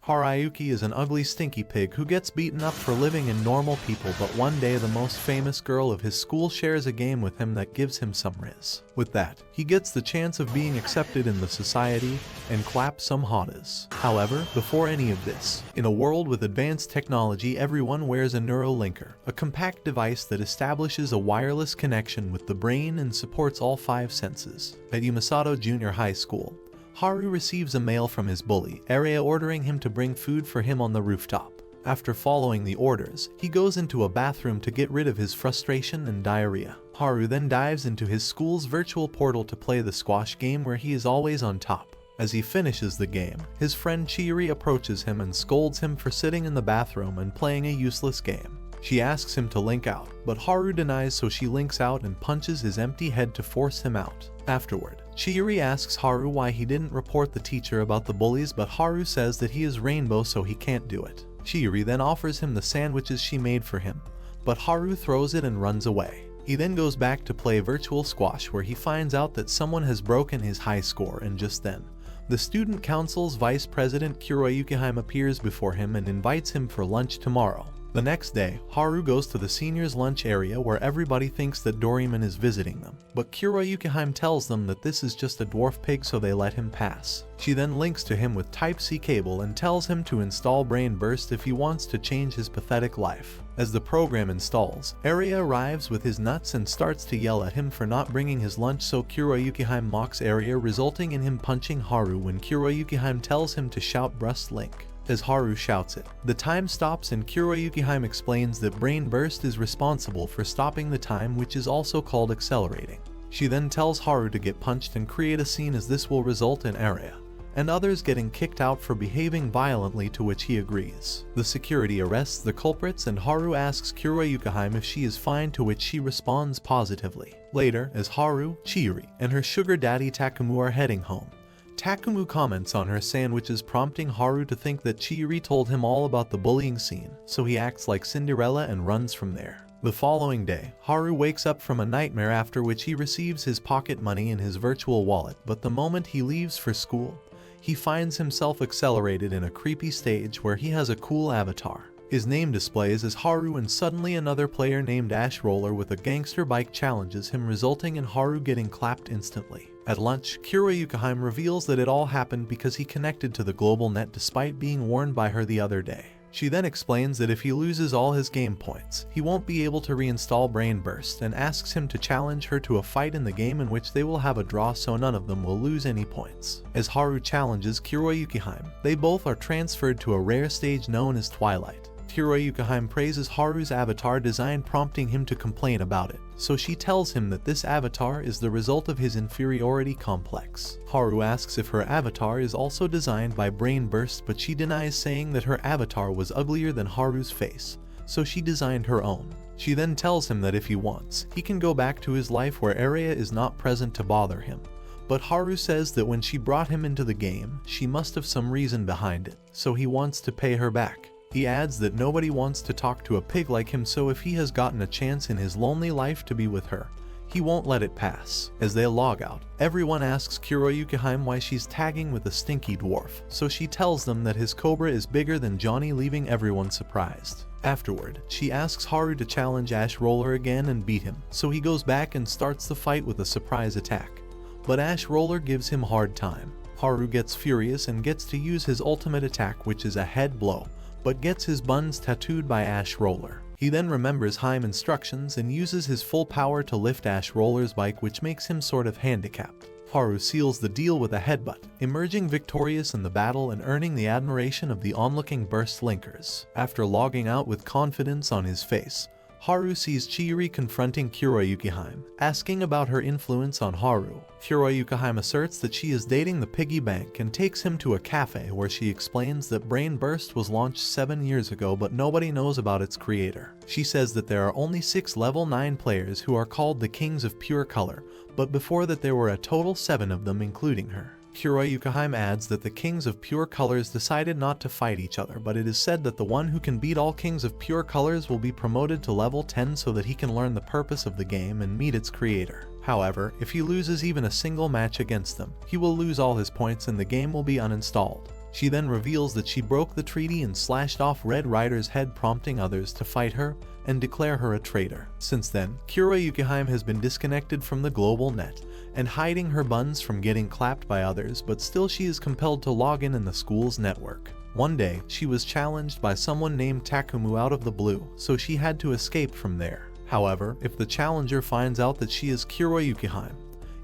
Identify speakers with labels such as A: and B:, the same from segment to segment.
A: Haruyuki is an ugly stinky pig who gets beaten up for living in normal people, but one day the most famous girl of his school shares a game with him that gives him some riz. With that, he gets the chance of being accepted in the society and clap some hottas. However, before any of this, in a world with advanced technology, everyone wears a neurolinker, a compact device that establishes a wireless connection with the brain and supports all 5 senses. At Yumasato Junior High School, Haru receives a mail from his bully, Area, ordering him to bring food for him on the rooftop. After following the orders, he goes into a bathroom to get rid of his frustration and diarrhea. Haru then dives into his school's virtual portal to play the squash game where he is always on top. As he finishes the game, his friend Chiyu approaches him and scolds him for sitting in the bathroom and playing a useless game. She asks him to link out, but Haru denies, so she links out and punches his empty head to force him out. Afterward, Chiyu asks Haru why he didn't report the teacher about the bullies, but Haru says that he is rainbow so he can't do it. Chiyu then offers him the sandwiches she made for him, but Haru throws it and runs away. He then goes back to play virtual squash where he finds out that someone has broken his high score, and just then, the student council's vice president Kuroyukihime appears before him and invites him for lunch tomorrow. The next day, Haru goes to the seniors' lunch area where everybody thinks that Doraemon is visiting them, but Kuroyukihime tells them that this is just a dwarf pig, so they let him pass. She then links to him with Type-C cable and tells him to install Brain Burst if he wants to change his pathetic life. As the program installs, Area arrives with his nuts and starts to yell at him for not bringing his lunch, so Kuroyukihime mocks Area, resulting in him punching Haru when Kuroyukihime tells him to shout "Brust Link." As Haru shouts it, the time stops and Kuroyukihime explains that Brain Burst is responsible for stopping the time, which is also called accelerating. She then tells Haru to get punched and create a scene, as this will result in Area and others getting kicked out for behaving violently, to which he agrees. The security arrests the culprits and Haru asks Kuroyukihime if she is fine, to which she responds positively. Later, as Haru, Chiyu, and her sugar daddy Takumu are heading home, Takumu comments on her sandwiches, prompting Haru to think that Chiyu told him all about the bullying scene, so he acts like Cinderella and runs from there. The following day, Haru wakes up from a nightmare, after which he receives his pocket money in his virtual wallet, but the moment he leaves for school, he finds himself accelerated in a creepy stage where he has a cool avatar. His name displays as Haru, and suddenly another player named Ash Roller with a gangster bike challenges him, resulting in Haru getting clapped instantly. At lunch, Kuroyukihime reveals that it all happened because he connected to the global net despite being warned by her the other day. She then explains that if he loses all his game points, he won't be able to reinstall Brain Burst, and asks him to challenge her to a fight in the game in which they will have a draw, so none of them will lose any points. As Haru challenges Kuroyukihime, they both are transferred to a rare stage known as Twilight. Kuroyukihime praises Haru's avatar design, prompting him to complain about it, so she tells him that this avatar is the result of his inferiority complex. Haru asks if her avatar is also designed by Brain Burst, but she denies, saying that her avatar was uglier than Haru's face, so she designed her own. She then tells him that if he wants, he can go back to his life where Area is not present to bother him. But Haru says that when she brought him into the game, she must have some reason behind it, so he wants to pay her back. He adds that nobody wants to talk to a pig like him, so if he has gotten a chance in his lonely life to be with her, he won't let it pass. As they log out, everyone asks Kuroyukihime why she's tagging with a stinky dwarf, so she tells them that his cobra is bigger than Johnny, leaving everyone surprised. Afterward, she asks Haru to challenge Ash Roller again and beat him, so he goes back and starts the fight with a surprise attack. But Ash Roller gives him a hard time. Haru gets furious and gets to use his ultimate attack, which is a head blow, but gets his buns tattooed by Ash Roller. He then remembers Haim instructions and uses his full power to lift Ash Roller's bike, which makes him sort of handicapped. Haru seals the deal with a headbutt, emerging victorious in the battle and earning the admiration of the onlooking Burst Linkers. After logging out with confidence on his face, Haru sees Chiyu confronting Kuroyukihime, asking about her influence on Haru. Kuroyukihime asserts that she is dating the piggy bank and takes him to a cafe where she explains that Brain Burst was launched 7 years ago, but nobody knows about its creator. She says that there are only 6 level 9 players who are called the Kings of Pure Color, but before that there were a total 7 of them, including her. Kuroyukihime adds that the Kings of Pure Colors decided not to fight each other, but it is said that the one who can beat all Kings of Pure Colors will be promoted to level 10 so that he can learn the purpose of the game and meet its creator. However, if he loses even a single match against them, he will lose all his points and the game will be uninstalled. She then reveals that she broke the treaty and slashed off Red Rider's head, prompting others to fight her and declare her a traitor. Since then, Kuroyukihime has been disconnected from the global net and hiding her buns from getting clapped by others, but still she is compelled to log in the school's network. One day, she was challenged by someone named Takumu out of the blue, so she had to escape from there. However, if the challenger finds out that she is Kuroyukihime,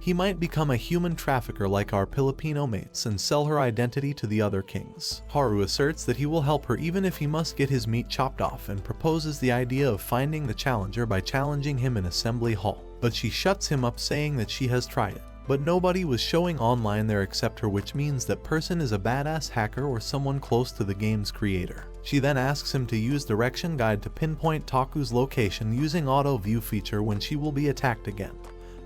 A: he might become a human trafficker like our Filipino mates and sell her identity to the other kings. Haru asserts that he will help her even if he must get his meat chopped off, and proposes the idea of finding the challenger by challenging him in Assembly Hall. But she shuts him up, saying that she has tried it. But nobody was showing online there except her, which means that person is a badass hacker or someone close to the game's creator. She then asks him to use direction guide to pinpoint Taku's location using auto view feature when she will be attacked again.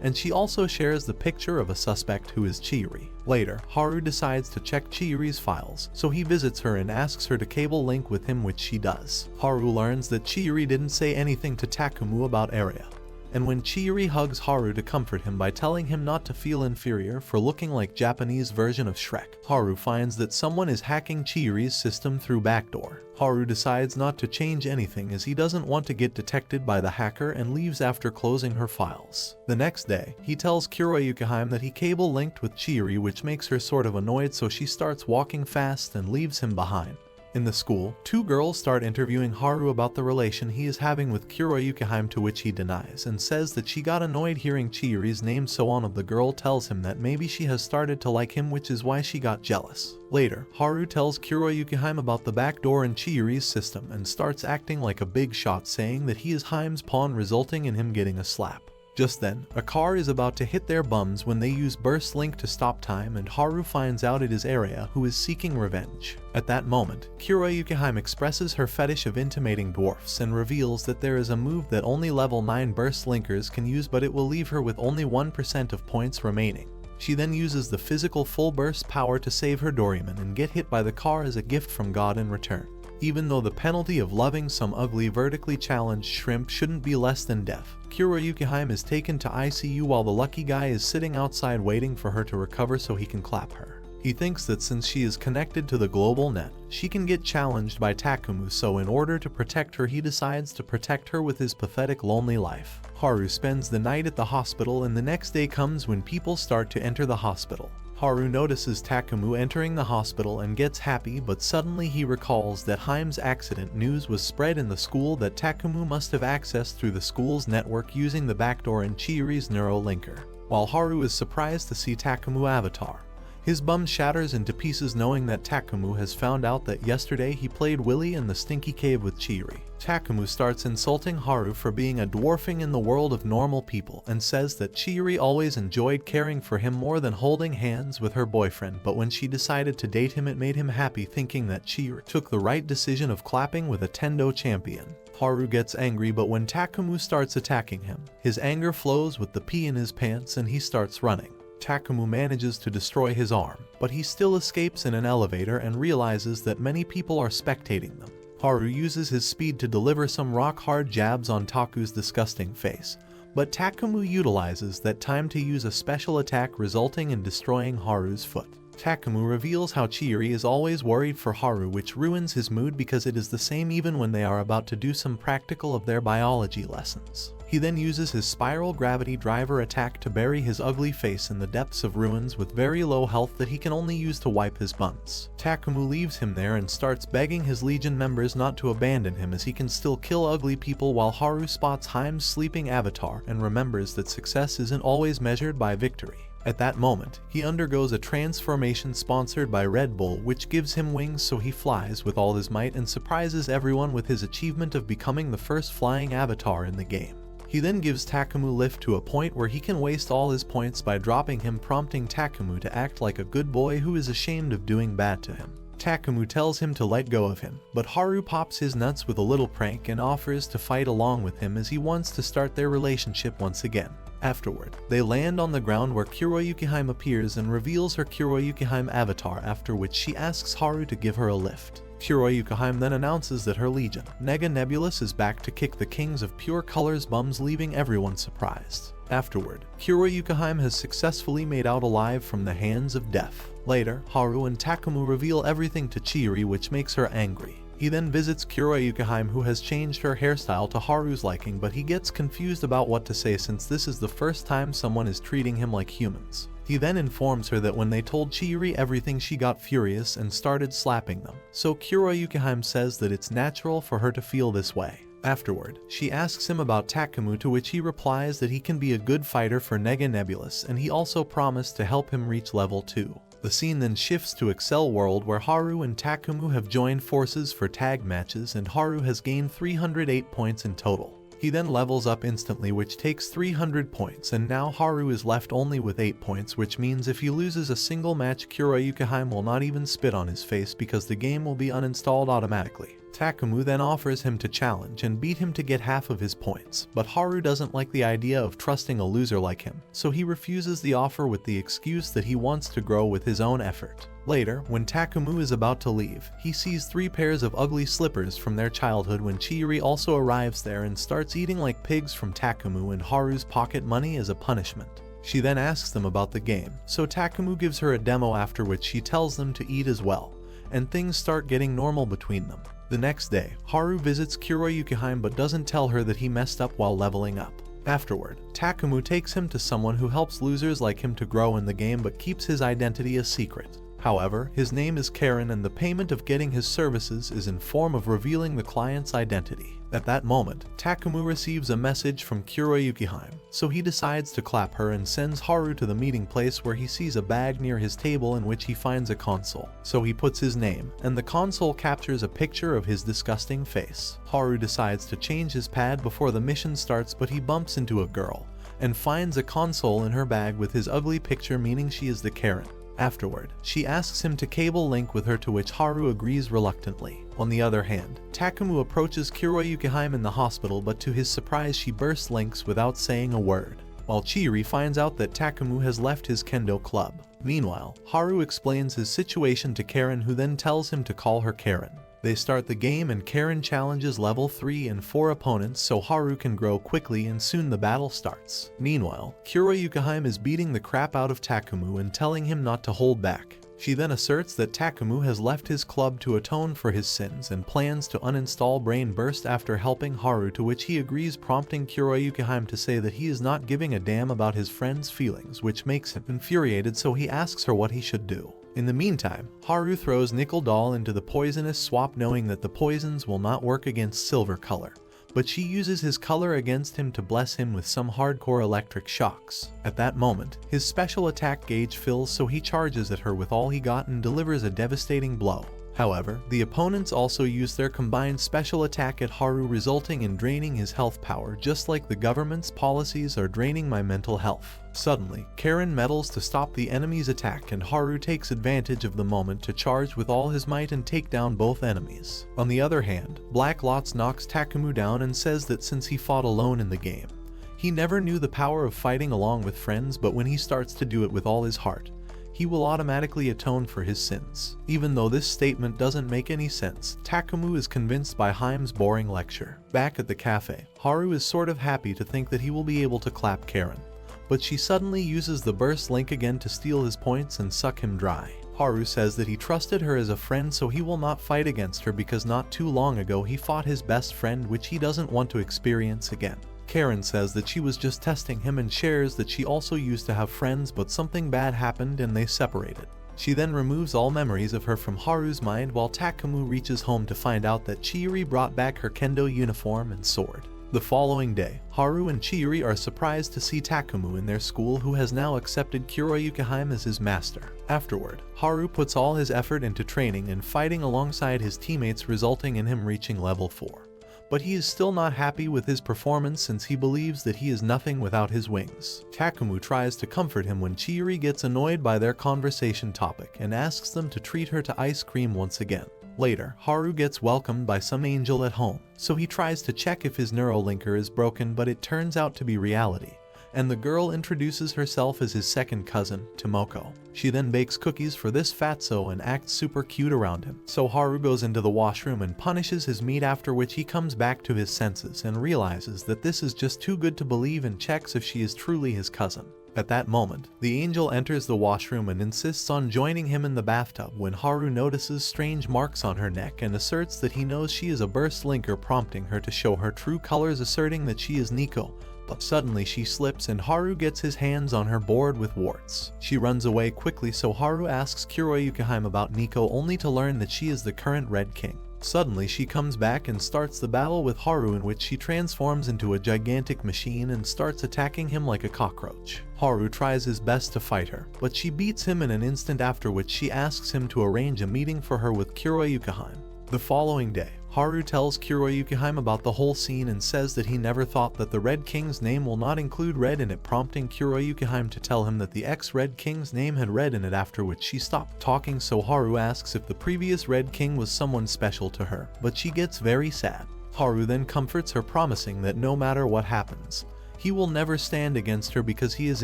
A: And she also shares the picture of a suspect who is Chiyuri. Later, Haru decides to check Chiyuri's files, so he visits her and asks her to cable link with him, which she does. Haru learns that Chiyuri didn't say anything to Takumu about Area. And when Chiyuri hugs Haru to comfort him by telling him not to feel inferior for looking like Japanese version of Shrek, Haru finds that someone is hacking Chiyuri's system through backdoor. Haru decides not to change anything as he doesn't want to get detected by the hacker and leaves after closing her files. The next day, he tells Kuroyukihime that he cable linked with Chiyuri, which makes her sort of annoyed, so she starts walking fast and leaves him behind. In the school, two girls start interviewing Haru about the relation he is having with Kuroyukihime, to which he denies and says that she got annoyed hearing Chiyuri's name, so one of the girl tells him that maybe she has started to like him, which is why she got jealous. Later, Haru tells Kuroyukihime about the backdoor in Chiyuri's system and starts acting like a big shot, saying that he is Hime's pawn, resulting in him getting a slap. Just then, a car is about to hit their bums when they use Burst Link to stop time, and Haru finds out it is Area who is seeking revenge. At that moment, Kuroyukihime expresses her fetish of intimating dwarfs and reveals that there is a move that only level 9 Burst Linkers can use, but it will leave her with only 1% of points remaining. She then uses the physical full burst power to save her Doraemon and get hit by the car as a gift from God in return. Even though the penalty of loving some ugly vertically challenged shrimp shouldn't be less than death, Kuroyukihime is taken to ICU while the lucky guy is sitting outside waiting for her to recover so he can clap her. He thinks that since she is connected to the global net, she can get challenged by Takumu, so in order to protect her he decides to protect her with his pathetic lonely life. Haru spends the night at the hospital, and the next day comes when people start to enter the hospital. Haru notices Takumu entering the hospital and gets happy, but suddenly he recalls that Hime's accident news was spread in the school that Takumu must have accessed through the school's network using the backdoor in Chiyuri's neurolinker. While Haru is surprised to see Takumu avatar, his bum shatters into pieces knowing that Takumu has found out that yesterday he played Willy in the stinky cave with Chiyuri. Takumu starts insulting Haru for being a dwarfing in the world of normal people and says that Chiyuri always enjoyed caring for him more than holding hands with her boyfriend, but when she decided to date him it made him happy, thinking that Chiyuri took the right decision of clapping with a Tendo champion. Haru gets angry, but when Takumu starts attacking him, his anger flows with the pee in his pants and he starts running. Takumu manages to destroy his arm, but he still escapes in an elevator and realizes that many people are spectating them. Haru uses his speed to deliver some rock-hard jabs on Taku's disgusting face, but Takumu utilizes that time to use a special attack, resulting in destroying Haru's foot. Takumu reveals how Chiyuri is always worried for Haru, which ruins his mood because it is the same even when they are about to do some practical of their biology lessons. He then uses his spiral gravity driver attack to bury his ugly face in the depths of ruins with very low health that he can only use to wipe his buns. Takumu leaves him there and starts begging his legion members not to abandon him as he can still kill ugly people, while Haru spots Hime's sleeping avatar and remembers that success isn't always measured by victory. At that moment, he undergoes a transformation sponsored by Red Bull, which gives him wings so he flies with all his might and surprises everyone with his achievement of becoming the first flying avatar in the game. He then gives Takumu lift to a point where he can waste all his points by dropping him, prompting Takumu to act like a good boy who is ashamed of doing bad to him. Takumu tells him to let go of him, but Haru pops his nuts with a little prank and offers to fight along with him as he wants to start their relationship once again. Afterward, they land on the ground where Kuroyukihime appears and reveals her Kuroyukihime avatar, after which she asks Haru to give her a lift. Kuroyukihime then announces that her legion, Nega Nebulus, is back to kick the kings of pure colors bums, leaving everyone surprised. Afterward, Kuroyukihime has successfully made out alive from the hands of death. Later, Haru and Takumu reveal everything to Chiyu, which makes her angry. He then visits Kuroyukihime, who has changed her hairstyle to Haru's liking, but he gets confused about what to say since this is the first time someone is treating him like humans. He then informs her that when they told Chiyu everything, she got furious and started slapping them. So Kuroyukihime says that it's natural for her to feel this way. Afterward, she asks him about Takumu, to which he replies that he can be a good fighter for Nega Nebulus, and he also promised to help him reach level 2. The scene then shifts to Excel World, where Haru and Takumu have joined forces for tag matches, and Haru has gained 308 points in total. He then levels up instantly, which takes 300 points, and now Haru is left only with 8 points, which means if he loses a single match, Kuroyukihime will not even spit on his face because the game will be uninstalled automatically. Takumu then offers him to challenge and beat him to get half of his points, but Haru doesn't like the idea of trusting a loser like him, so he refuses the offer with the excuse that he wants to grow with his own effort. Later, when Takumu is about to leave, he sees 3 pairs of ugly slippers from their childhood when Chiyu also arrives there and starts eating like pigs from Takumu and Haru's pocket money as a punishment. She then asks them about the game, so Takumu gives her a demo, after which she tells them to eat as well, and things start getting normal between them. The next day, Haru visits Kuroyukihime but doesn't tell her that he messed up while leveling up. Afterward, Takumu takes him to someone who helps losers like him to grow in the game but keeps his identity a secret. However, his name is Karen, and the payment of getting his services is in form of revealing the client's identity. At that moment, Takumu receives a message from Kuroyukihime, so he decides to clap her and sends Haru to the meeting place, where he sees a bag near his table in which he finds a console. So he puts his name, and the console captures a picture of his disgusting face. Haru decides to change his pad before the mission starts, but he bumps into a girl and finds a console in her bag with his ugly picture, meaning she is the Karen. Afterward, she asks him to cable link with her, to which Haru agrees reluctantly. On the other hand, Takumu approaches Kuroyukihime in the hospital, but to his surprise she bursts links without saying a word, while Chiyu finds out that Takumu has left his kendo club. Meanwhile, Haru explains his situation to Karen, who then tells him to call her Karen. They start the game and Karen challenges level 3 and 4 opponents so Haru can grow quickly, and soon the battle starts. Meanwhile, Kuroyukihime is beating the crap out of Takumu and telling him not to hold back. She then asserts that Takumu has left his club to atone for his sins and plans to uninstall Brain Burst after helping Haru, to which he agrees, prompting Kuroyukihime to say that he is not giving a damn about his friend's feelings, which makes him infuriated, so he asks her what he should do. In the meantime, Haru throws Nickel Doll into the poisonous swap, knowing that the poisons will not work against Silver Color, but she uses his color against him to bless him with some hardcore electric shocks. At that moment, his special attack gauge fills, so he charges at her with all he got and delivers a devastating blow. However, the opponents also use their combined special attack at Haru, resulting in draining his health power, just like the government's policies are draining my mental health. Suddenly, Karen meddles to stop the enemy's attack, and Haru takes advantage of the moment to charge with all his might and take down both enemies. On the other hand, Black Lots knocks Takumu down and says that since he fought alone in the game, he never knew the power of fighting along with friends, but when he starts to do it with all his heart, he will automatically atone for his sins. Even though this statement doesn't make any sense, Takumu is convinced by Haime's boring lecture. Back at the cafe, Haru is sort of happy to think that he will be able to clap Karen, but she suddenly uses the burst link again to steal his points and suck him dry. Haru says that he trusted her as a friend, so he will not fight against her because not too long ago he fought his best friend, which he doesn't want to experience again. Karen says that she was just testing him and shares that she also used to have friends, but something bad happened and they separated. She then removes all memories of her from Haru's mind, while Takumu reaches home to find out that Chiyu brought back her kendo uniform and sword. The following day, Haru and Chiyu are surprised to see Takumu in their school, who has now accepted Kuroyukihime as his master. Afterward, Haru puts all his effort into training and fighting alongside his teammates, resulting in him reaching level 4. But he is still not happy with his performance since he believes that he is nothing without his wings. Takumu tries to comfort him when Chiyu gets annoyed by their conversation topic and asks them to treat her to ice cream once again. Later, Haru gets welcomed by some angel at home, so he tries to check if his neurolinker is broken, but it turns out to be reality, and the girl introduces herself as his second cousin, Tomoko. She then bakes cookies for this fatso and acts super cute around him. So Haru goes into the washroom and punishes his meat, after which he comes back to his senses and realizes that this is just too good to believe and checks if she is truly his cousin. At that moment, the angel enters the washroom and insists on joining him in the bathtub when Haru notices strange marks on her neck and asserts that he knows she is a burst linker, prompting her to show her true colors, asserting that she is Nico. But suddenly she slips and Haru gets his hands on her board with warts. She runs away quickly, so Haru asks Kuroyukihime about Nico, only to learn that she is the current Red King. Suddenly she comes back and starts the battle with Haru, in which she transforms into a gigantic machine and starts attacking him like a cockroach. Haru tries his best to fight her, but she beats him in an instant, after which she asks him to arrange a meeting for her with Kuroyukihime. The following day, Haru tells Kuroyukihime about the whole scene and says that he never thought that the Red King's name will not include red in it, prompting Kuroyukihime to tell him that the ex-Red King's name had red in it, after which she stopped talking, so Haru asks if the previous Red King was someone special to her, but she gets very sad. Haru then comforts her, promising that no matter what happens, he will never stand against her because he is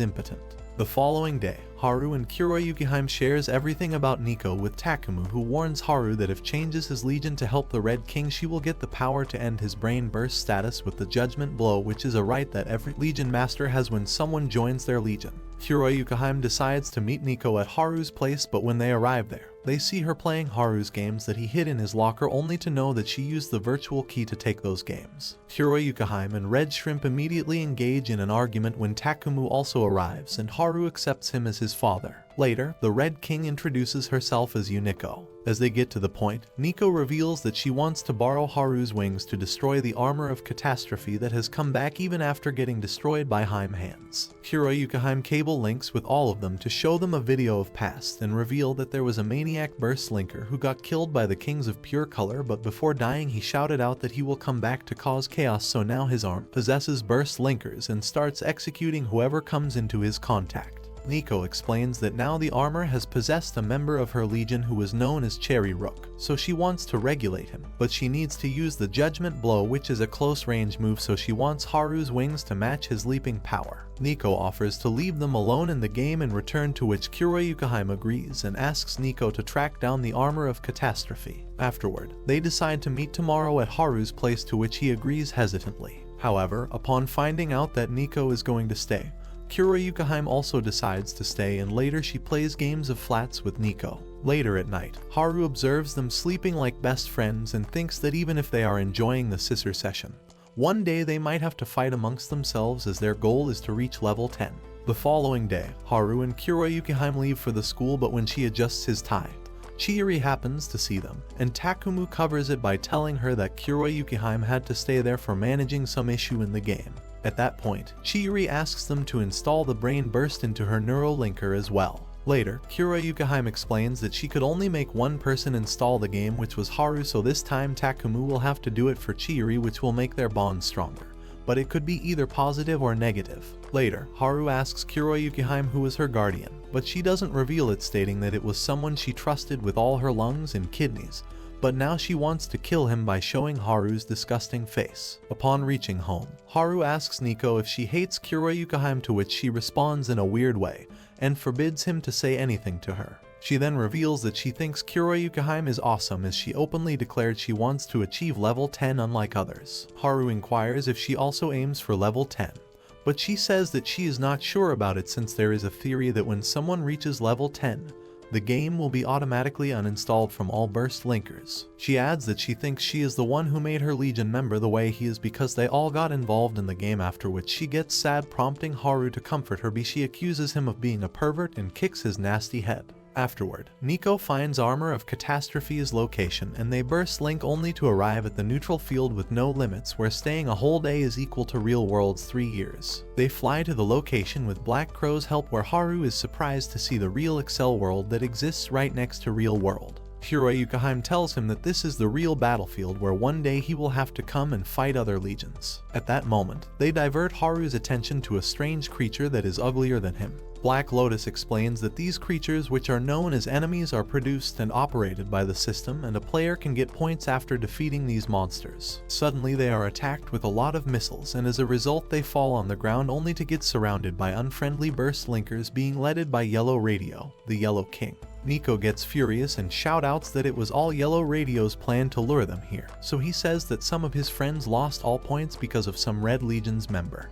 A: impotent. The following day, Haru and Kuroyukihime shares everything about Nico with Takumu, who warns Haru that if changes his legion to help the Red King, she will get the power to end his brain burst status with the judgment blow, which is a right that every legion master has when someone joins their legion. Kuroyukihime decides to meet Nico at Haru's place, but when they arrive there, they see her playing Haru's games that he hid in his locker, only to know that she used the virtual key to take those games. Kuroyukihime and Red Shrimp immediately engage in an argument when Takumu also arrives and Haru accepts him as his father. Later, the Red King introduces herself as Unico. As they get to the point, Nico reveals that she wants to borrow Haru's wings to destroy the Armor of Catastrophe that has come back even after getting destroyed by Haim hands. Kuroyukihime cable links with all of them to show them a video of past and reveal that there was a maniac burst linker who got killed by the Kings of Pure Color, but before dying he shouted out that he will come back to cause chaos, so now his arm possesses burst linkers and starts executing whoever comes into his contact. Nico explains that now the armor has possessed a member of her legion who is known as Cherry Rook, so she wants to regulate him, but she needs to use the judgment blow, which is a close range move, so she wants Haru's wings to match his leaping power. Nico offers to leave them alone in the game in return, to which Kuroyukihime agrees and asks Nico to track down the Armor of Catastrophe. Afterward, they decide to meet tomorrow at Haru's place, to which he agrees hesitantly. However, upon finding out that Nico is going to stay, Kuroyukihime also decides to stay, and later she plays games of flats with Nico. Later at night, Haru observes them sleeping like best friends and thinks that even if they are enjoying the scissor session, one day they might have to fight amongst themselves, as their goal is to reach level 10. The following day, Haru and Kuroyukihime leave for the school, but when she adjusts his tie, Chiyu happens to see them, and Takumu covers it by telling her that Kuroyukihime had to stay there for managing some issue in the game. At that point, Chiyu asks them to install the brain burst into her neural linker as well. Later, Kuroyukihime explains that she could only make one person install the game, which was Haru, so this time Takumu will have to do it for Chiyu, which will make their bond stronger. But it could be either positive or negative. Later, Haru asks Kuroyukihime who is her guardian, but she doesn't reveal it, stating that it was someone she trusted with all her lungs and kidneys, but now she wants to kill him by showing Haru's disgusting face. Upon reaching home, Haru asks Nico if she hates Kuroyukihime, to which she responds in a weird way and forbids him to say anything to her. She then reveals that she thinks Kuroyukihime is awesome, as she openly declared she wants to achieve level 10 unlike others. Haru inquires if she also aims for level 10, but she says that she is not sure about it, since there is a theory that when someone reaches level 10, the game will be automatically uninstalled from all burst linkers. She adds that she thinks she is the one who made her legion member the way he is because they all got involved in the game, after which she gets sad, prompting Haru to comfort her, but she accuses him of being a pervert and kicks his nasty head. Afterward, Nico finds Armor of Catastrophe's location, and they burst link only to arrive at the neutral field with no limits, where staying a whole day is equal to real world's 3 years. They fly to the location with Black Crow's help, where Haru is surprised to see the real Excel world that exists right next to real world. Kuroyukihime tells him that this is the real battlefield, where one day he will have to come and fight other legions. At that moment, they divert Haru's attention to a strange creature that is uglier than him. Black Lotus explains that these creatures, which are known as enemies, are produced and operated by the system, and a player can get points after defeating these monsters. Suddenly they are attacked with a lot of missiles, and as a result they fall on the ground only to get surrounded by unfriendly burst linkers being led by Yellow Radio, the Yellow King. Nico gets furious and shout-outs that it was all Yellow Radio's plan to lure them here, so he says that some of his friends lost all points because of some Red Legion's member.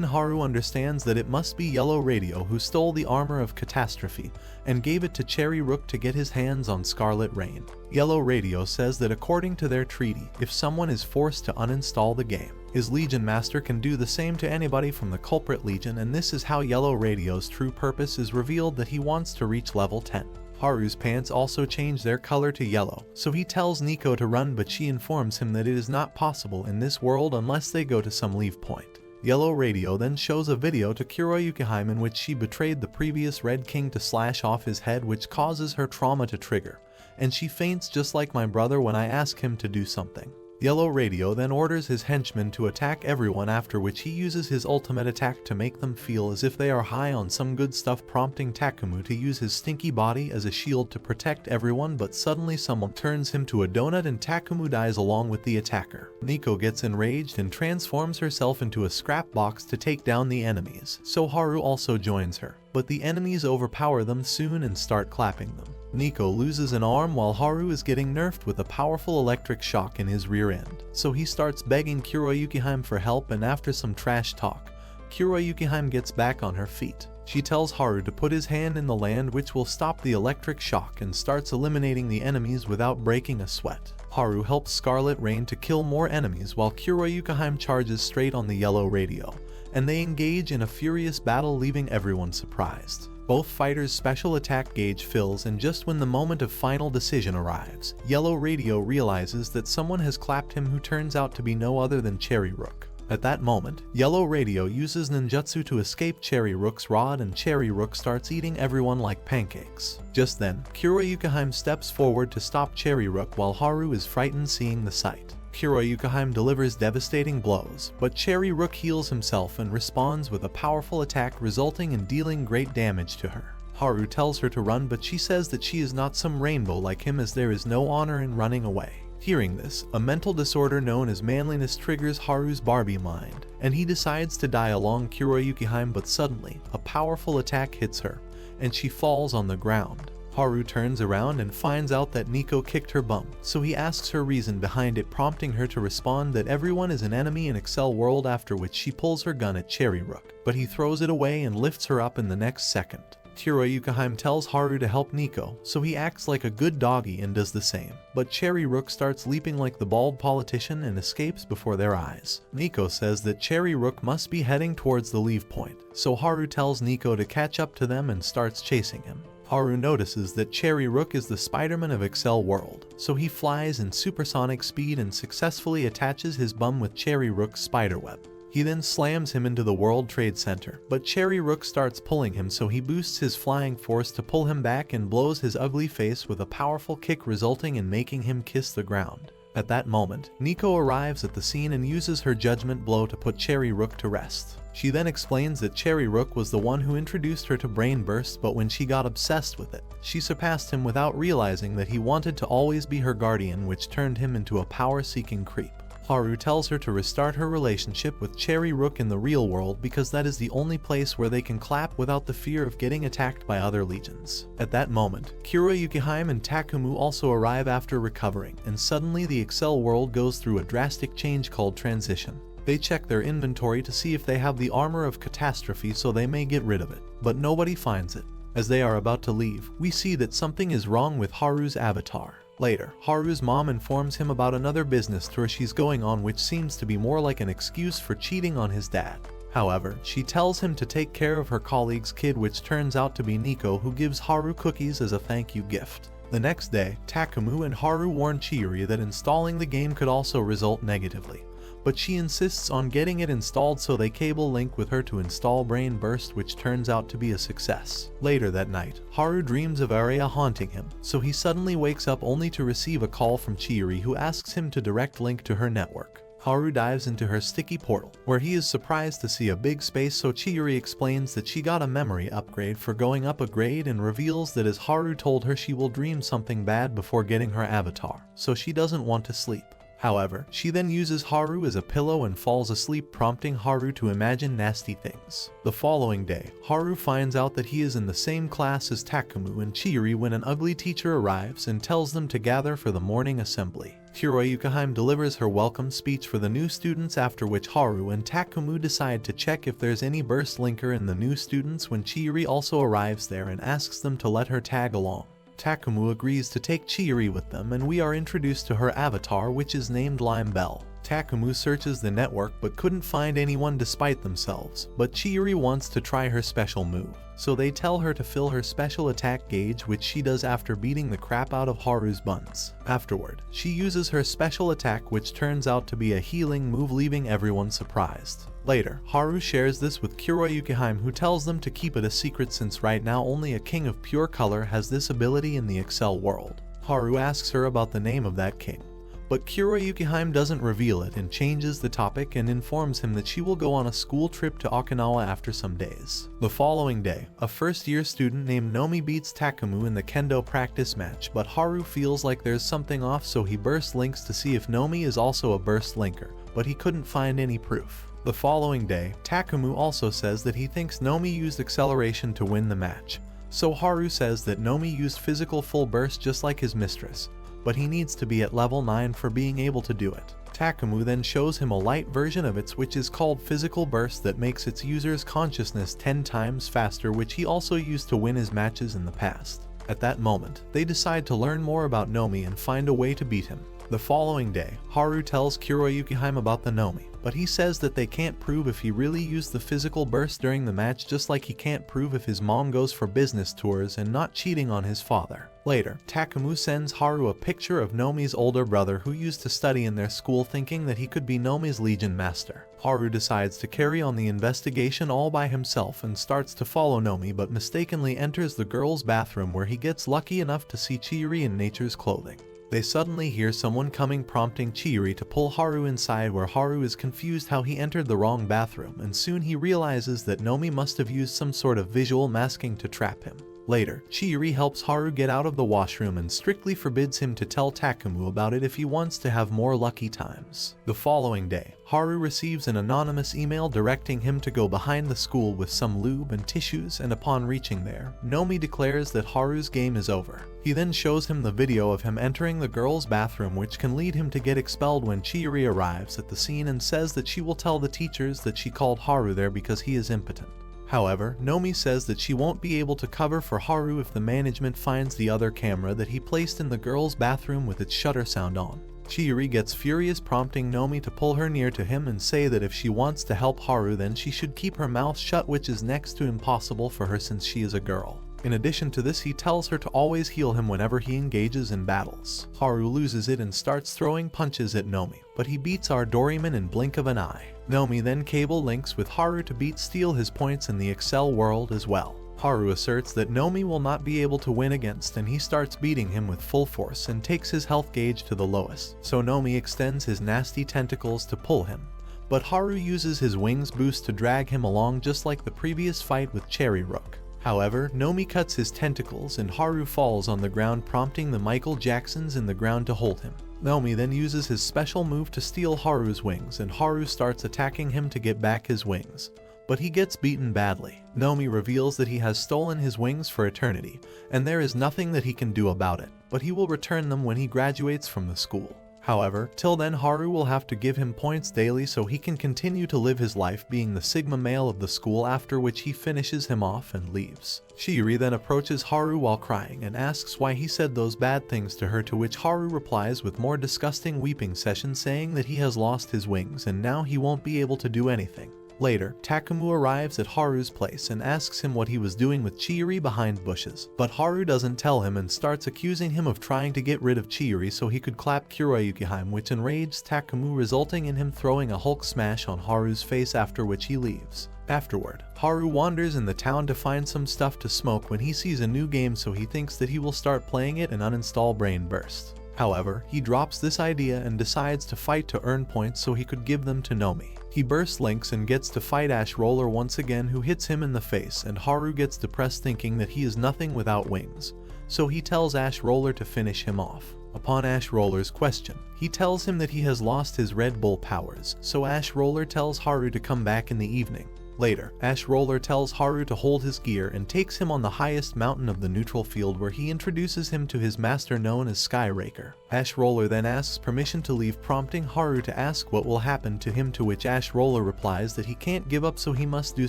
A: Haru understands that it must be Yellow Radio who stole the Armor of Catastrophe and gave it to Cherry Rook to get his hands on Scarlet Rain. Yellow Radio says that according to their treaty, if someone is forced to uninstall the game, his Legion Master can do the same to anybody from the culprit Legion, and this is how Yellow Radio's true purpose is revealed, that he wants to reach level 10. Haru's pants also change their color to yellow, so he tells Nico to run, but she informs him that it is not possible in this world unless they go to some leave point. Yellow Radio then shows a video to Kuroyukihime in which she betrayed the previous Red King to slash off his head, which causes her trauma to trigger, and she faints just like my brother when I ask him to do something. Yellow Radio then orders his henchmen to attack everyone, after which he uses his ultimate attack to make them feel as if they are high on some good stuff, prompting Takumu to use his stinky body as a shield to protect everyone, but suddenly someone turns him to a donut and Takumu dies along with the attacker. Nico gets enraged and transforms herself into a scrap box to take down the enemies, so Haru also joins her, but the enemies overpower them soon and start clapping them. Nico loses an arm while Haru is getting nerfed with a powerful electric shock in his rear end, so he starts begging Kuroyukihime for help, and after some trash talk, Kuroyukihime gets back on her feet. She tells Haru to put his hand in the land, which will stop the electric shock, and starts eliminating the enemies without breaking a sweat. Haru helps Scarlet Rain to kill more enemies while Kuroyukihime charges straight on the Yellow Radio, and they engage in a furious battle, leaving everyone surprised. Both fighters' special attack gauge fills, and just when the moment of final decision arrives, Yellow Radio realizes that someone has clapped him, who turns out to be no other than Cherry Rook. At that moment, Yellow Radio uses ninjutsu to escape Cherry Rook's rod, and Cherry Rook starts eating everyone like pancakes. Just then, Kuroyukihime steps forward to stop Cherry Rook while Haru is frightened seeing the sight. Kuroyukihime delivers devastating blows, but Cherry Rook heals himself and responds with a powerful attack, resulting in dealing great damage to her. Haru tells her to run, but she says that she is not some rainbow like him, as there is no honor in running away. Hearing this, a mental disorder known as manliness triggers Haru's Barbie mind, and he decides to die along Kuroyukihime, but suddenly, a powerful attack hits her, and she falls on the ground. Haru turns around and finds out that Nico kicked her bum, so he asks her reason behind it, prompting her to respond that everyone is an enemy in Excel World, after which she pulls her gun at Cherry Rook, but he throws it away and lifts her up in the next second. Kuroyukihime tells Haru to help Nico, so he acts like a good doggy and does the same, but Cherry Rook starts leaping like the bald politician and escapes before their eyes. Nico says that Cherry Rook must be heading towards the leave point, so Haru tells Nico to catch up to them and starts chasing him. Haru notices that Cherry Rook is the Spider-Man of Excel World, so he flies in supersonic speed and successfully attaches his bum with Cherry Rook's spiderweb. He then slams him into the World Trade Center, but Cherry Rook starts pulling him, so he boosts his flying force to pull him back and blows his ugly face with a powerful kick, resulting in making him kiss the ground. At that moment, Nico arrives at the scene and uses her judgment blow to put Cherry Rook to rest. She then explains that Cherry Rook was the one who introduced her to Brain Burst, but when she got obsessed with it, she surpassed him without realizing that he wanted to always be her guardian, which turned him into a power-seeking creep. Haru tells her to restart her relationship with Cherry Rook in the real world, because that is the only place where they can clap without the fear of getting attacked by other legions. At that moment, Kuroyukihime and Takumu also arrive after recovering, and suddenly the Excel World goes through a drastic change called transition. They check their inventory to see if they have the Armor of Catastrophe so they may get rid of it, but nobody finds it. As they are about to leave, we see that something is wrong with Haru's avatar. Later, Haru's mom informs him about another business tour she's going on, which seems to be more like an excuse for cheating on his dad. However, she tells him to take care of her colleague's kid, which turns out to be Nico, who gives Haru cookies as a thank you gift. The next day, Takumu and Haru warn Chiyu that installing the game could also result negatively, but she insists on getting it installed, so they cable link with her to install Brain Burst, which turns out to be a success. Later that night, Haru dreams of Arya haunting him, so he suddenly wakes up only to receive a call from Chiyu, who asks him to direct link to her network. Haru dives into her sticky portal, where he is surprised to see a big space, so Chiyu explains that she got a memory upgrade for going up a grade and reveals that as Haru told her she will dream something bad before getting her avatar, so she doesn't want to sleep. However, she then uses Haru as a pillow and falls asleep, prompting Haru to imagine nasty things. The following day, Haru finds out that he is in the same class as Takumu and Chiyu when an ugly teacher arrives and tells them to gather for the morning assembly. Kuroyukihime delivers her welcome speech for the new students, after which Haru and Takumu decide to check if there's any burst linker in the new students when Chiyu also arrives there and asks them to let her tag along. Takumu agrees to take Chiyu with them, and we are introduced to her avatar, which is named Lime Bell. Takumu searches the network but couldn't find anyone despite themselves, but Chiyu wants to try her special move, so they tell her to fill her special attack gauge, which she does after beating the crap out of Haru's buns. Afterward, she uses her special attack, which turns out to be a healing move, leaving everyone surprised. Later, Haru shares this with Kuroyukihime, who tells them to keep it a secret since right now only a king of pure color has this ability in the Excel world. Haru asks her about the name of that king, but Kuroyukihime doesn't reveal it and changes the topic and informs him that she will go on a school trip to Okinawa after some days. The following day, a first-year student named Nomi beats Takumu in the kendo practice match, but Haru feels like there's something off, so he burst links to see if Nomi is also a burst linker, but he couldn't find any proof. The following day, Takumu also says that he thinks Nomi used acceleration to win the match, so Haru says that Nomi used physical full burst just like his mistress, but he needs to be at level 9 for being able to do it. Takumu then shows him a light version of its, which is called physical burst, that makes its user's consciousness 10 times faster, which he also used to win his matches in the past. At that moment, they decide to learn more about Nomi and find a way to beat him. The following day, Haru tells Kuroyukihime about the Nomi, but he says that they can't prove if he really used the physical burst during the match, just like he can't prove if his mom goes for business tours and not cheating on his father. Later, Takumu sends Haru a picture of Nomi's older brother who used to study in their school, thinking that he could be Nomi's Legion Master. Haru decides to carry on the investigation all by himself and starts to follow Nomi, but mistakenly enters the girls' bathroom, where he gets lucky enough to see Chiyu in nature's clothing. They suddenly hear someone coming, prompting Chiyu to pull Haru inside, where Haru is confused how he entered the wrong bathroom, and soon he realizes that Nomi must have used some sort of visual masking to trap him. Later, Chiyu helps Haru get out of the washroom and strictly forbids him to tell Takumu about it if he wants to have more lucky times. The following day, Haru receives an anonymous email directing him to go behind the school with some lube and tissues, and upon reaching there, Nomi declares that Haru's game is over. He then shows him the video of him entering the girls' bathroom, which can lead him to get expelled when Chiyu arrives at the scene and says that she will tell the teachers that she called Haru there because he is impotent. However, Nomi says that she won't be able to cover for Haru if the management finds the other camera that he placed in the girls' bathroom with its shutter sound on. Chiyu gets furious, prompting Nomi to pull her near to him and say that if she wants to help Haru, then she should keep her mouth shut, which is next to impossible for her since she is a girl. In addition to this, he tells her to always heal him whenever he engages in battles. Haru loses it and starts throwing punches at Nomi, but he beats our Doryman in blink of an eye. Nomi then cable links with Haru to steal his points in the Excel world as well. Haru asserts that Nomi will not be able to win against, and he starts beating him with full force and takes his health gauge to the lowest, so Nomi extends his nasty tentacles to pull him. But Haru uses his wings boost to drag him along, just like the previous fight with Cherry Rook. However, Nomi cuts his tentacles and Haru falls on the ground, prompting the Michael Jacksons in the ground to hold him. Nomi then uses his special move to steal Haru's wings, and Haru starts attacking him to get back his wings, but he gets beaten badly. Nomi reveals that he has stolen his wings for eternity, and there is nothing that he can do about it, but he will return them when he graduates from the school. However, till then Haru will have to give him points daily so he can continue to live his life being the Sigma male of the school, after which he finishes him off and leaves. Chiyu then approaches Haru while crying and asks why he said those bad things to her, to which Haru replies with more disgusting weeping session, saying that he has lost his wings and now he won't be able to do anything. Later, Takumu arrives at Haru's place and asks him what he was doing with Chiyu behind bushes, but Haru doesn't tell him and starts accusing him of trying to get rid of Chiyu so he could clap Kuroyukihime, which enrages Takumu, resulting in him throwing a Hulk smash on Haru's face, after which he leaves. Afterward, Haru wanders in the town to find some stuff to smoke when he sees a new game, so he thinks that he will start playing it and uninstall Brain Burst. However, he drops this idea and decides to fight to earn points so he could give them to Nomi. He bursts Lynx and gets to fight Ash Roller once again, who hits him in the face, and Haru gets depressed thinking that he is nothing without wings, so he tells Ash Roller to finish him off. Upon Ash Roller's question, he tells him that he has lost his Red Bull powers, so Ash Roller tells Haru to come back in the evening. Later, Ash Roller tells Haru to hold his gear and takes him on the highest mountain of the neutral field, where he introduces him to his master known as Skyraker. Ash Roller then asks permission to leave, prompting Haru to ask what will happen to him, to which Ash Roller replies that he can't give up, so he must do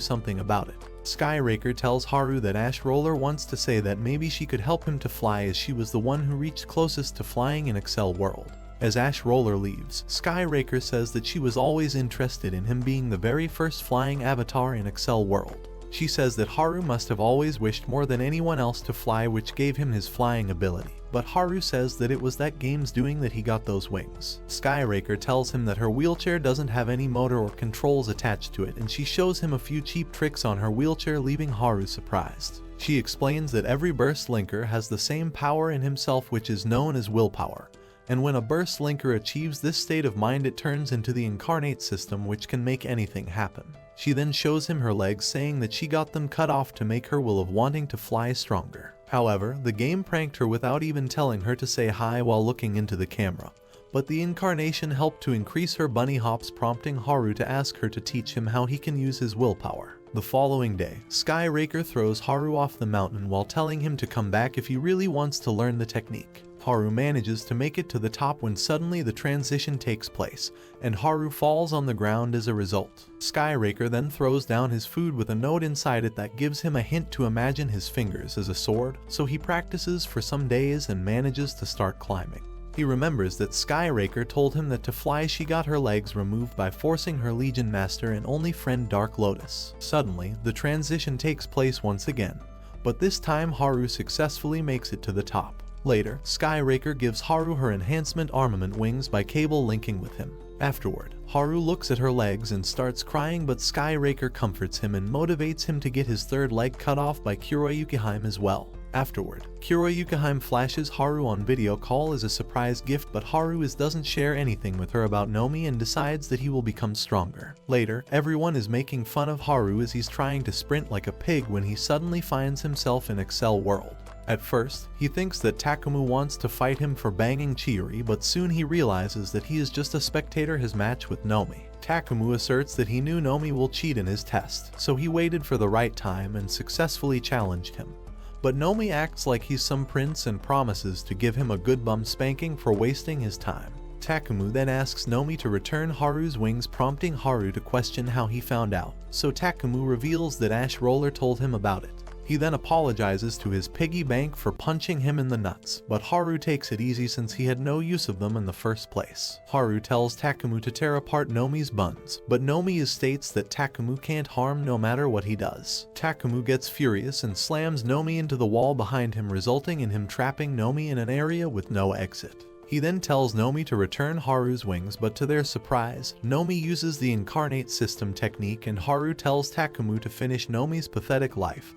A: something about it. Skyraker tells Haru that Ash Roller wants to say that maybe she could help him to fly, as she was the one who reached closest to flying in Excel World. As Ash Roller leaves, Skyraker says that she was always interested in him being the very first flying avatar in Excel World. She says that Haru must have always wished more than anyone else to fly, which gave him his flying ability, but Haru says that it was that game's doing that he got those wings. Skyraker tells him that her wheelchair doesn't have any motor or controls attached to it, and she shows him a few cheap tricks on her wheelchair, leaving Haru surprised. She explains that every burst linker has the same power in himself, which is known as willpower, and when a burst linker achieves this state of mind, it turns into the incarnate system, which can make anything happen. She then shows him her legs, saying that she got them cut off to make her will of wanting to fly stronger. However, the game pranked her without even telling her to say hi while looking into the camera, but the incarnation helped to increase her bunny hops, prompting Haru to ask her to teach him how he can use his willpower. The following day, Skyraker throws Haru off the mountain while telling him to come back if he really wants to learn the technique. Haru manages to make it to the top when suddenly the transition takes place, and Haru falls on the ground as a result. Skyraker then throws down his food with a note inside it that gives him a hint to imagine his fingers as a sword, so he practices for some days and manages to start climbing. He remembers that Skyraker told him that to fly she got her legs removed by forcing her Legion Master and only friend Dark Lotus. Suddenly, the transition takes place once again, but this time Haru successfully makes it to the top. Later, Skyraker gives Haru her enhancement armament wings by cable linking with him. Afterward, Haru looks at her legs and starts crying, but Skyraker comforts him and motivates him to get his third leg cut off by Kuroyukihime as well. Afterward, Kuroyukihime flashes Haru on video call as a surprise gift, but Haru doesn't share anything with her about Nomi and decides that he will become stronger. Later, everyone is making fun of Haru as he's trying to sprint like a pig when he suddenly finds himself in Excel World. At first, he thinks that Takumu wants to fight him for banging Chiyu, but soon he realizes that he is just a spectator his match with Nomi. Takumu asserts that he knew Nomi will cheat in his test, so he waited for the right time and successfully challenged him. But Nomi acts like he's some prince and promises to give him a good bum spanking for wasting his time. Takumu then asks Nomi to return Haru's wings, prompting Haru to question how he found out, so Takumu reveals that Ash Roller told him about it. He then apologizes to his piggy bank for punching him in the nuts, but Haru takes it easy since he had no use of them in the first place. Haru tells Takumu to tear apart Nomi's buns, but Nomi states that Takumu can't harm no matter what he does. Takumu gets furious and slams Nomi into the wall behind him, resulting in him trapping Nomi in an area with no exit. He then tells Nomi to return Haru's wings, but to their surprise, Nomi uses the incarnate system technique and Haru tells Takumu to finish Nomi's pathetic life.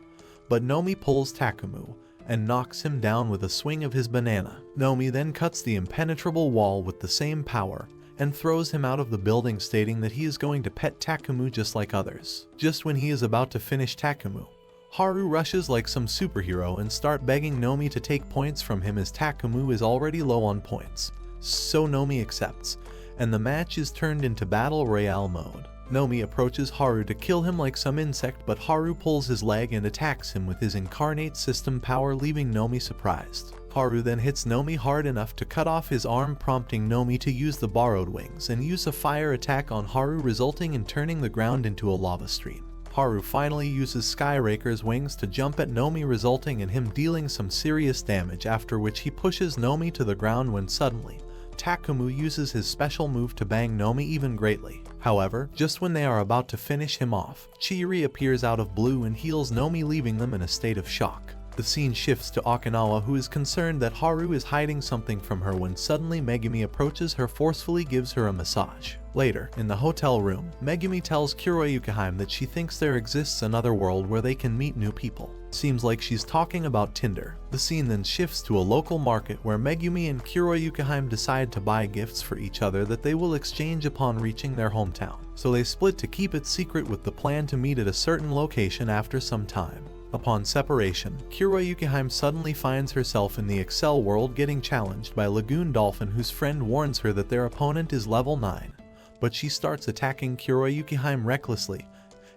A: But Nomi pulls Takumu and knocks him down with a swing of his banana. Nomi then cuts the impenetrable wall with the same power and throws him out of the building, stating that he is going to pet Takumu just like others. Just when he is about to finish Takumu, Haru rushes like some superhero and start begging Nomi to take points from him as Takumu is already low on points. So Nomi accepts, and the match is turned into Battle Royale mode. Nomi approaches Haru to kill him like some insect, but Haru pulls his leg and attacks him with his incarnate system power, leaving Nomi surprised. Haru then hits Nomi hard enough to cut off his arm, prompting Nomi to use the borrowed wings and use a fire attack on Haru, resulting in turning the ground into a lava stream. Haru finally uses Skyraker's wings to jump at Nomi, resulting in him dealing some serious damage, after which he pushes Nomi to the ground when suddenly Takumu uses his special move to bang Nomi even greatly. However, just when they are about to finish him off, Chiyu appears out of blue and heals Nomi, leaving them in a state of shock. The scene shifts to Okinawa, who is concerned that Haru is hiding something from her when suddenly Megumi approaches her, forcefully gives her a massage. Later, in the hotel room, Megumi tells Kuroyukihime that she thinks there exists another world where they can meet new people. Seems like she's talking about Tinder. The scene then shifts to a local market where Megumi and Kuroyukihime decide to buy gifts for each other that they will exchange upon reaching their hometown. So they split to keep it secret with the plan to meet at a certain location after some time. Upon separation, Kuroyukihime suddenly finds herself in the Excel world getting challenged by Lagoon Dolphin, whose friend warns her that their opponent is level 9. But she starts attacking Kuroyukihime recklessly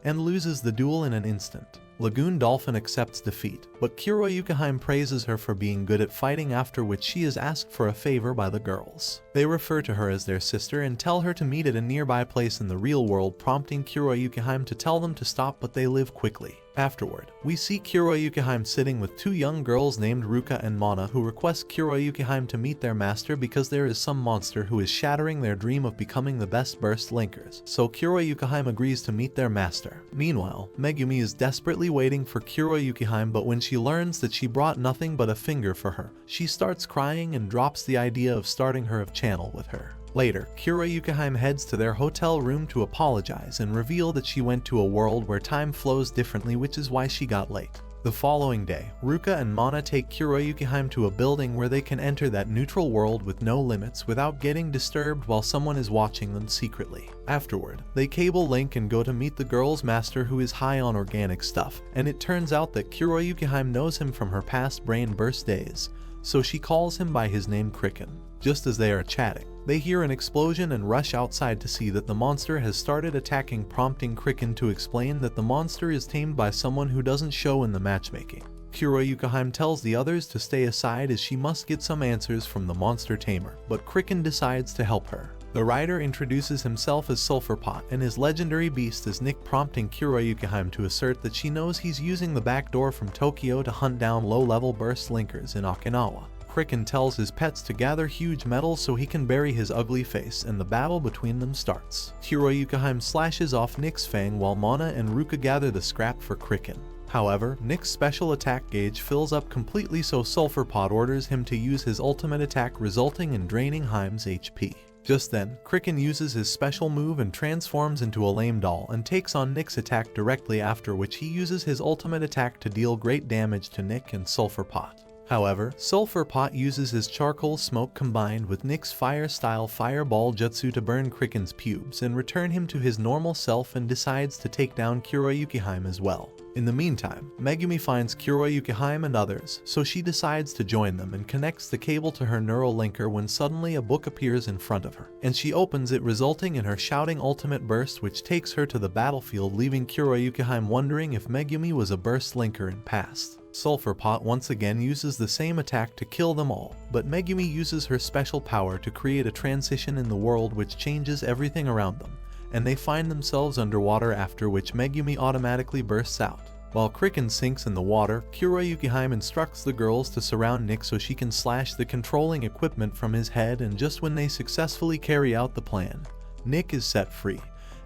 A: and loses the duel in an instant. Lagoon Dolphin accepts defeat, but Kuroyukihime praises her for being good at fighting, after which she is asked for a favor by the girls. They refer to her as their sister and tell her to meet at a nearby place in the real world, prompting Kuroyukihime to tell them to stop, but they leave quickly. Afterward, we see Kuroyukihime sitting with two young girls named Ruka and Mana, who request Kuroyukihime to meet their master because there is some monster who is shattering their dream of becoming the best burst linkers, so Kuroyukihime agrees to meet their master. Meanwhile, Megumi is desperately waiting for Kuroyukihime, but when she learns that she brought nothing but a finger for her, she starts crying and drops the idea of starting her of channel with her. Later, Kuroyukihime heads to their hotel room to apologize and reveal that she went to a world where time flows differently, which is why she got late. The following day, Ruka and Mana take Kuroyukihime to a building where they can enter that neutral world with no limits without getting disturbed while someone is watching them secretly. Afterward, they cable link and go to meet the girl's master, who is high on organic stuff, and it turns out that Kuroyukihime knows him from her past brain burst days, so she calls him by his name Kraken. Just as they are chatting, they hear an explosion and rush outside to see that the monster has started attacking, prompting Kraken to explain that the monster is tamed by someone who doesn't show in the matchmaking. Kuroyukihime tells the others to stay aside as she must get some answers from the monster tamer, but Kraken decides to help her. The writer introduces himself as Sulphurpot and his legendary beast as Nick, prompting Kuroyukihime to assert that she knows he's using the back door from Tokyo to hunt down low-level burst linkers in Okinawa. Kraken tells his pets to gather huge metals so he can bury his ugly face, and the battle between them starts. Kuroyukihime slashes off Nick's fang while Mana and Ruka gather the scrap for Kraken. However, Nick's special attack gauge fills up completely, so Sulphurpot orders him to use his ultimate attack, resulting in draining Hime's HP. Just then, Kraken uses his special move and transforms into a lame doll and takes on Nick's attack directly, after which he uses his ultimate attack to deal great damage to Nick and Sulphurpot. However, Sulphurpot uses his charcoal smoke combined with Nick's fire-style fireball jutsu to burn Kraken's pubes and return him to his normal self, and decides to take down Kuroyukihime as well. In the meantime, Megumi finds Kuroyukihime and others, so she decides to join them and connects the cable to her neural linker when suddenly a book appears in front of her, and she opens it, resulting in her shouting ultimate burst, which takes her to the battlefield, leaving Kuroyukihime wondering if Megumi was a burst linker in past. Sulphurpot once again uses the same attack to kill them all, but Megumi uses her special power to create a transition in the world which changes everything around them, and they find themselves underwater, after which Megumi automatically bursts out. While Kraken sinks in the water, Kuroyukihime instructs the girls to surround Nick so she can slash the controlling equipment from his head, and just when they successfully carry out the plan, Nick is set free,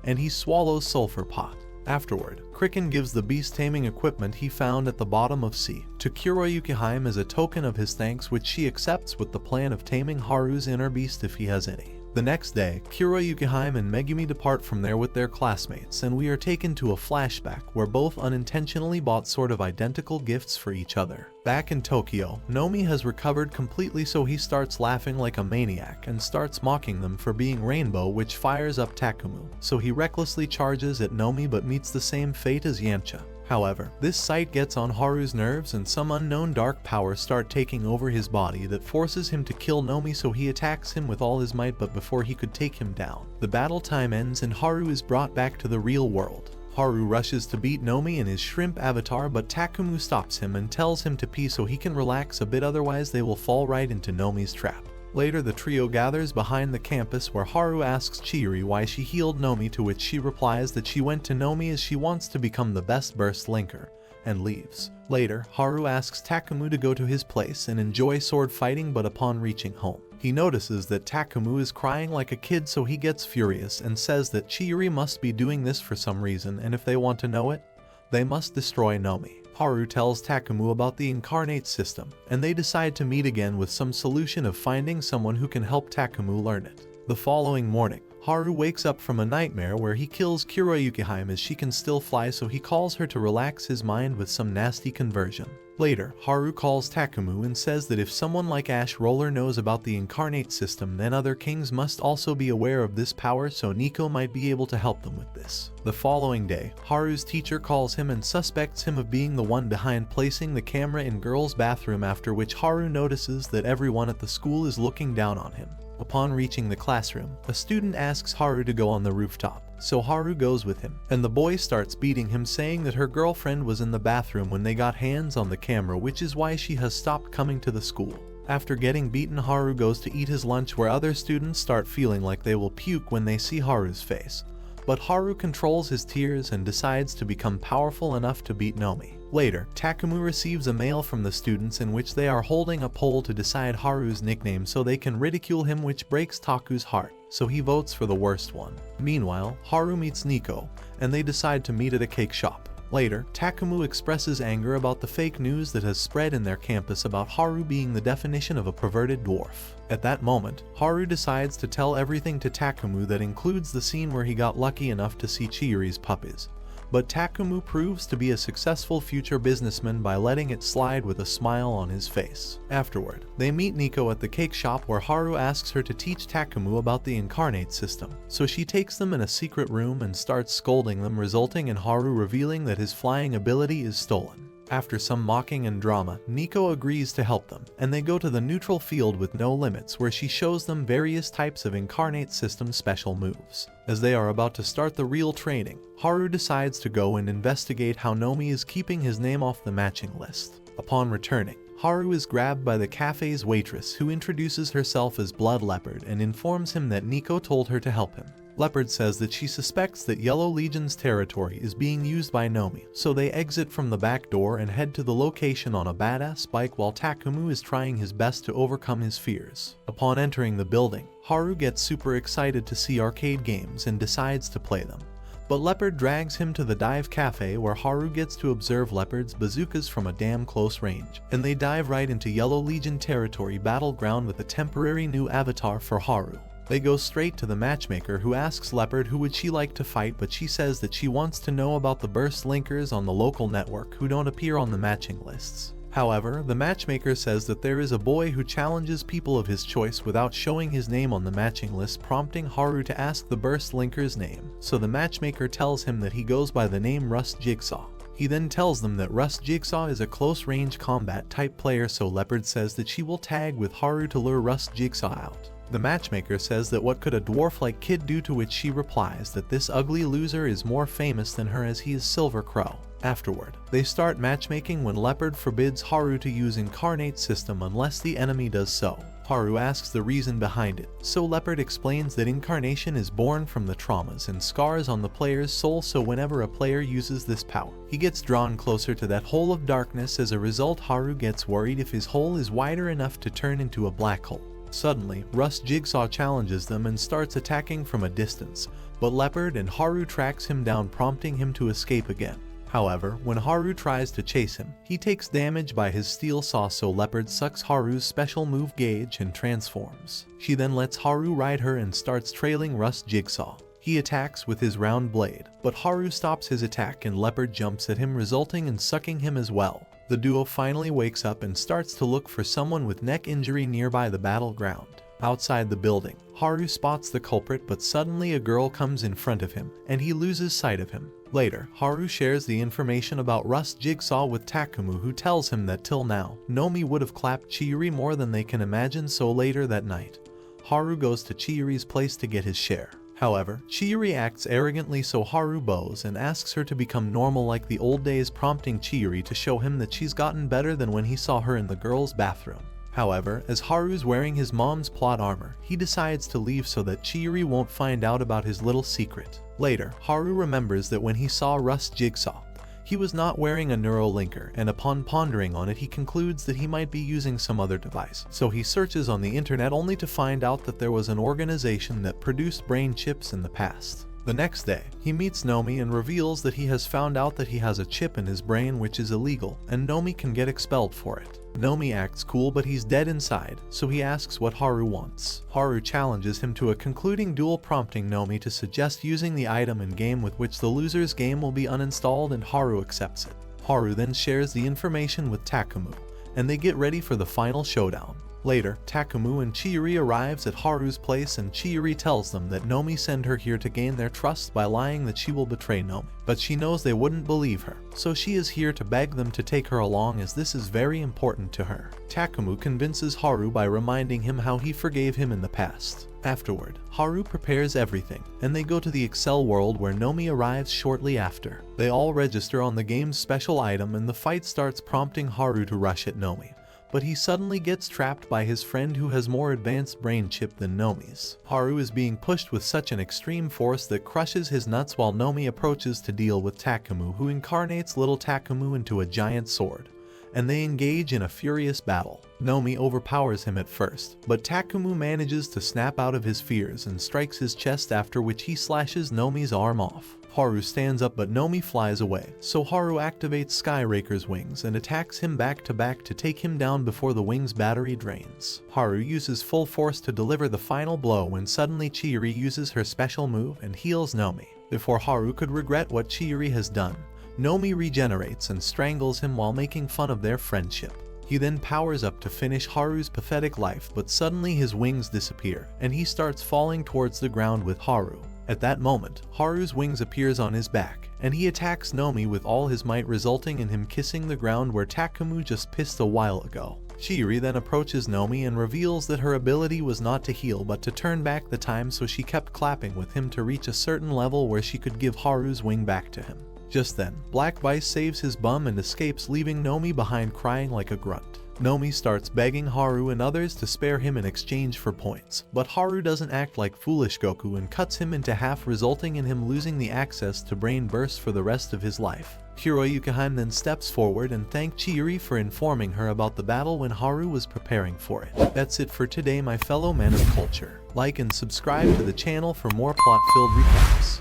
A: and he swallows Sulphurpot. Afterward, Kraken gives the beast-taming equipment he found at the bottom of sea to Kuroyukihime as a token of his thanks, which she accepts with the plan of taming Haru's inner beast if he has any. The next day, Kuroyukihime and Megumi depart from there with their classmates, and we are taken to a flashback where both unintentionally bought sort of identical gifts for each other. Back in Tokyo, Nomi has recovered completely, so he starts laughing like a maniac and starts mocking them for being rainbow, which fires up Takumu, so he recklessly charges at Nomi but meets the same fate as Yamcha. However, this sight gets on Haru's nerves, and some unknown dark powers start taking over his body that forces him to kill Nomi, so he attacks him with all his might, but before he could take him down, the battle time ends and Haru is brought back to the real world. Haru rushes to beat Nomi in his shrimp avatar, but Takumu stops him and tells him to pee so he can relax a bit, otherwise they will fall right into Nomi's trap. Later, the trio gathers behind the campus where Haru asks Chiyu why she healed Nomi, to which she replies that she went to Nomi as she wants to become the best burst linker, and leaves. Later, Haru asks Takumu to go to his place and enjoy sword fighting, but upon reaching home, he notices that Takumu is crying like a kid, so he gets furious and says that Chiyu must be doing this for some reason, and if they want to know it, they must destroy Nomi. Haru tells Takumu about the incarnate system, and they decide to meet again with some solution of finding someone who can help Takumu learn it. The following morning, Haru wakes up from a nightmare where he kills Kuroyukihime as she can still fly, so he calls her to relax his mind with some nasty conversion. Later, Haru calls Takumu and says that if someone like Ash Roller knows about the incarnate system, then other kings must also be aware of this power, so Nico might be able to help them with this. The following day, Haru's teacher calls him and suspects him of being the one behind placing the camera in girls' bathroom, after which Haru notices that everyone at the school is looking down on him. Upon reaching the classroom, a student asks Haru to go on the rooftop, so Haru goes with him, and the boy starts beating him, saying that her girlfriend was in the bathroom when they got hands on the camera, which is why she has stopped coming to the school. After getting beaten, Haru goes to eat his lunch, where other students start feeling like they will puke when they see Haru's face. But Haru controls his tears and decides to become powerful enough to beat Nomi. Later, Takumu receives a mail from the students in which they are holding a poll to decide Haru's nickname so they can ridicule him, which breaks Taku's heart, so he votes for the worst one. Meanwhile, Haru meets Nico, and they decide to meet at a cake shop. Later, Takumu expresses anger about the fake news that has spread in their campus about Haru being the definition of a perverted dwarf. At that moment, Haru decides to tell everything to Takumu, that includes the scene where he got lucky enough to see Chiyuri's puppies. But Takumu proves to be a successful future businessman by letting it slide with a smile on his face. Afterward, they meet Nico at the cake shop, where Haru asks her to teach Takumu about the incarnate system, so she takes them in a secret room and starts scolding them, resulting in Haru revealing that his flying ability is stolen. After some mocking and drama, Nico agrees to help them, and they go to the neutral field with no limits, where she shows them various types of incarnate system special moves. As they are about to start the real training, Haru decides to go and investigate how Nomi is keeping his name off the matching list. Upon returning, Haru is grabbed by the cafe's waitress, who introduces herself as Blood Leopard and informs him that Nico told her to help him. Leopard says that she suspects that Yellow Legion's territory is being used by Nomi, so they exit from the back door and head to the location on a badass bike, while Takumu is trying his best to overcome his fears. Upon entering the building, Haru gets super excited to see arcade games and decides to play them. But Leopard drags him to the dive cafe, where Haru gets to observe Leopard's bazookas from a damn close range, and they dive right into Yellow Legion territory battleground with a temporary new avatar for Haru. They go straight to the matchmaker, who asks Leopard who would she like to fight, but she says that she wants to know about the burst linkers on the local network who don't appear on the matching lists. However, the matchmaker says that there is a boy who challenges people of his choice without showing his name on the matching list, prompting Haru to ask the burst linker's name, so the matchmaker tells him that he goes by the name Rust Jigsaw. He then tells them that Rust Jigsaw is a close-range combat type player, so Leopard says that she will tag with Haru to lure Rust Jigsaw out. The matchmaker says that what could a dwarf-like kid do, to which she replies that this ugly loser is more famous than her, as he is Silver Crow. Afterward, they start matchmaking when Leopard forbids Haru to use incarnate system unless the enemy does so. Haru asks the reason behind it, so Leopard explains that incarnation is born from the traumas and scars on the player's soul, so whenever a player uses this power, he gets drawn closer to that hole of darkness. As a result, Haru gets worried if his hole is wider enough to turn into a black hole. Suddenly, Rust Jigsaw challenges them and starts attacking from a distance, but Leopard and Haru tracks him down, prompting him to escape again. However, when Haru tries to chase him, he takes damage by his steel saw, so Leopard sucks Haru's special move Gauge and transforms. She then lets Haru ride her and starts trailing Rust Jigsaw. He attacks with his round blade, but Haru stops his attack and Leopard jumps at him, resulting in sucking him as well. The duo finally wakes up and starts to look for someone with neck injury nearby the battleground. Outside the building, Haru spots the culprit, but suddenly a girl comes in front of him, and he loses sight of him. Later, Haru shares the information about Rust Jigsaw with Takumu, who tells him that till now, Nomi would have clapped Chiyuri more than they can imagine, so later that night, Haru goes to Chiyuri's place to get his share. However, Chiyuri acts arrogantly, so Haru bows and asks her to become normal like the old days, prompting Chiyuri to show him that she's gotten better than when he saw her in the girls' bathroom. However, as Haru's wearing his mom's plot armor, he decides to leave so that Chiyuri won't find out about his little secret. Later, Haru remembers that when he saw Rust Jigsaw, he was not wearing a neurolinker, and upon pondering on it, he concludes that he might be using some other device. So he searches on the internet, only to find out that there was an organization that produced brain chips in the past. The next day, he meets Nomi and reveals that he has found out that he has a chip in his brain which is illegal, and Nomi can get expelled for it. Nomi acts cool but he's dead inside, so he asks what Haru wants. Haru challenges him to a concluding duel, prompting Nomi to suggest using the item in game, with which the loser's game will be uninstalled, and Haru accepts it. Haru then shares the information with Takumu, and they get ready for the final showdown. Later, Takumu and Chiyu arrives at Haru's place, and Chiyu tells them that Nomi sent her here to gain their trust by lying that she will betray Nomi. But she knows they wouldn't believe her, so she is here to beg them to take her along, as this is very important to her. Takumu convinces Haru by reminding him how he forgave him in the past. Afterward, Haru prepares everything, and they go to the Excel world where Nomi arrives shortly after. They all register on the game's special item, and the fight starts, prompting Haru to rush at Nomi. But he suddenly gets trapped by his friend who has more advanced brain chip than Nomi's. Haru is being pushed with such an extreme force that crushes his nuts, while Nomi approaches to deal with Takumu, who incarnates little Takumu into a giant sword, and they engage in a furious battle. Nomi overpowers him at first, but Takumu manages to snap out of his fears and strikes his chest, after which he slashes Nomi's arm off. Haru stands up but Nomi flies away, so Haru activates Skyraker's wings and attacks him back to back to take him down before the wing's battery drains. Haru uses full force to deliver the final blow when suddenly Chiyu uses her special move and heals Nomi. Before Haru could regret what Chiyu has done, Nomi regenerates and strangles him while making fun of their friendship. He then powers up to finish Haru's pathetic life, but suddenly his wings disappear and he starts falling towards the ground with Haru. At that moment, Haru's wings appears on his back, and he attacks Nomi with all his might, resulting in him kissing the ground where Takumu just pissed a while ago. Chiyu then approaches Nomi and reveals that her ability was not to heal but to turn back the time, so she kept clapping with him to reach a certain level where she could give Haru's wing back to him. Just then, Black Vice saves his bum and escapes, leaving Nomi behind crying like a grunt. Nomi starts begging Haru and others to spare him in exchange for points, but Haru doesn't act like foolish Goku and cuts him into half, resulting in him losing the access to Brain Burst for the rest of his life. Kuroyukihime then steps forward and thanks Chiyu for informing her about the battle when Haru was preparing for it. That's it for today, my fellow men of culture. Like and subscribe to the channel for more plot-filled recaps.